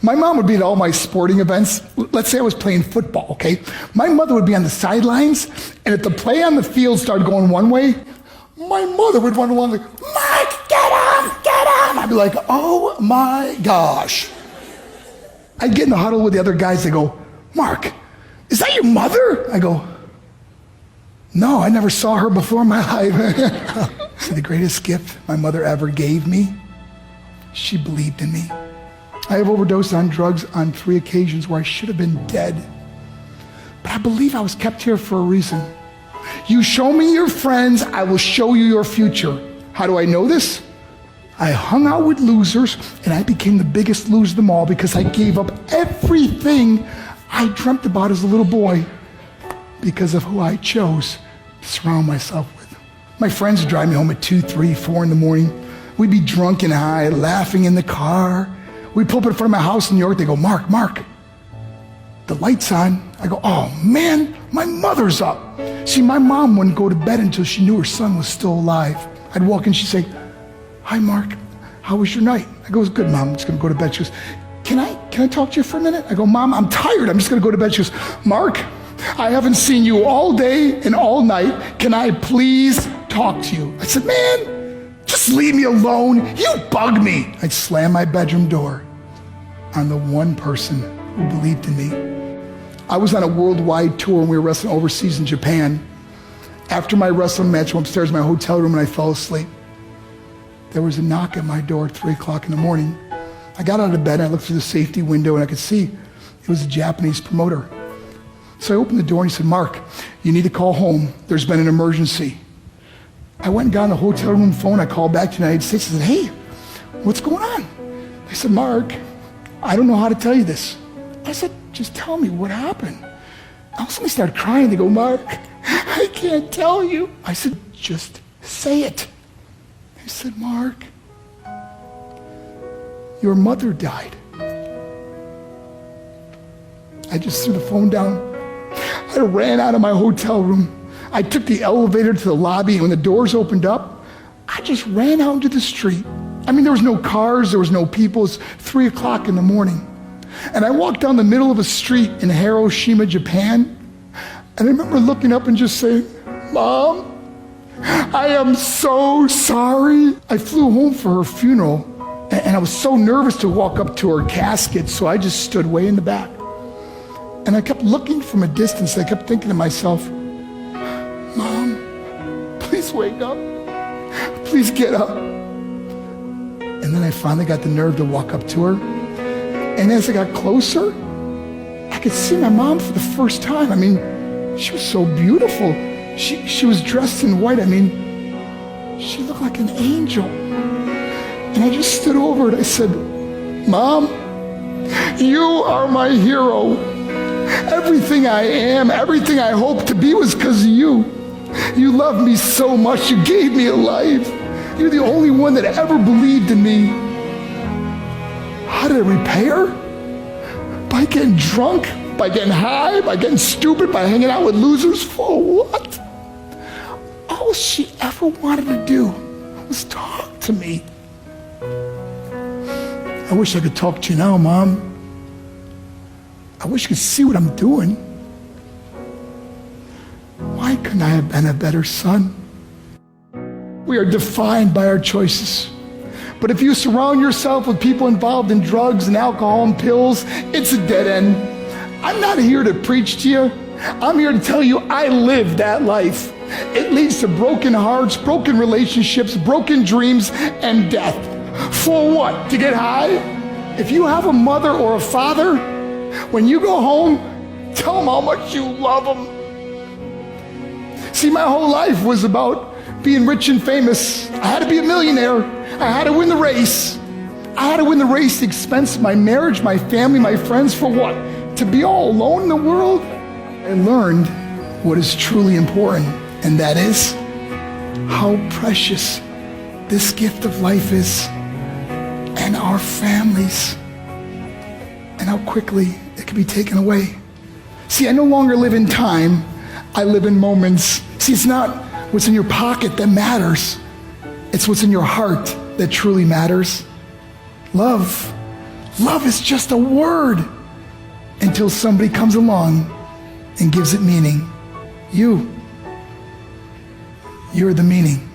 My mom would be at all my sporting events. Let's say I was playing football, okay? My mother would be on the sidelines, and if the play on the field started going one way, my mother would run along like, Mark, get him, get him. I'd be like, oh my gosh. I'd get in the huddle with the other guys. They go, Mark, is that your mother? I go, no, I never saw her before in my life. The greatest gift my mother ever gave me, she believed in me. I have overdosed on drugs on 3 occasions where I should have been dead. But I believe I was kept here for a reason. You show me your friends, I will show you your future. How do I know this? I hung out with losers, and I became the biggest loser of them all because I gave up everything I dreamt about as a little boy because of who I chose to surround myself with. My friends would drive me home at 2, 3, 4 in the morning. We'd be drunk and high, laughing in the car. We'd pull up in front of my house in New York. They go, Mark, the light's on. I go, oh man, my mother's up. See, my mom wouldn't go to bed until she knew her son was still alive. I'd walk in, she'd say, hi, Mark, how was your night? I go, it was good, Mom, I'm just gonna go to bed. She goes, can I talk to you for a minute? I go, Mom, I'm tired, I'm just gonna go to bed. She goes, Mark, I haven't seen you all day and all night. Can I please talk to you? I said, man, just leave me alone. You bug me. I'd slam my bedroom door on the one person who believed in me. I was on a worldwide tour and we were wrestling overseas in Japan. After my wrestling match, I went upstairs in my hotel room and I fell asleep. There was a knock at my door at 3 o'clock in the morning. I got out of bed, I looked through the safety window and I could see it was a Japanese promoter. So I opened the door and he said, Mark, you need to call home. There's been an emergency. I went and got on the hotel room phone. I called back to the United States and said, hey, what's going on? They said, Mark, I don't know how to tell you this. I said, just tell me what happened. All of a sudden they started crying. They go, Mark, I can't tell you. I said, just say it. They said, Mark, your mother died. I just threw the phone down. I ran out of my hotel room. I took the elevator to the lobby, and when the doors opened up, I just ran out into the street. I mean, there was no cars, there was no people. It's 3 o'clock in the morning. And I walked down the middle of a street in Hiroshima, Japan, and I remember looking up and just saying, Mom, I am so sorry. I flew home for her funeral, and I was so nervous to walk up to her casket, so I just stood way in the back. And I kept looking from a distance. I kept thinking to myself, Mom, please wake up. Please get up. And then I finally got the nerve to walk up to her. And as I got closer, I could see my mom for the first time. I mean, she was so beautiful. She was dressed in white. I mean, she looked like an angel. And I just stood over it. I said, Mom, you are my hero. Everything I am, everything I hope to be was because of you. You loved me so much. You gave me a life. You're the only one that ever believed in me. How did I repay her? By getting drunk, by getting high, by getting stupid, by hanging out with losers? For what? All she ever wanted to do was talk to me. I wish I could talk to you now, Mom. I wish you could see what I'm doing. Why couldn't I have been a better son? We are defined by our choices. But if you surround yourself with people involved in drugs and alcohol and pills, it's a dead end. I'm not here to preach to you. I'm here to tell you I lived that life. It leads to broken hearts, broken relationships, broken dreams, and death. For what? To get high? If you have a mother or a father, when you go home, tell them how much you love them. See, my whole life was about being rich and famous. I had to be a millionaire. I had to win the race. I had to win the race at the expense of my marriage, my family, my friends. For what? To be all alone in the world? I learned what is truly important, and that is how precious this gift of life is, and our families, and how quickly it can be taken away. See, I no longer live in time. I live in moments. See, it's not what's in your pocket that matters. It's what's in your heart that truly matters. Love Love is just a word until somebody comes along and gives it meaning. You're the meaning.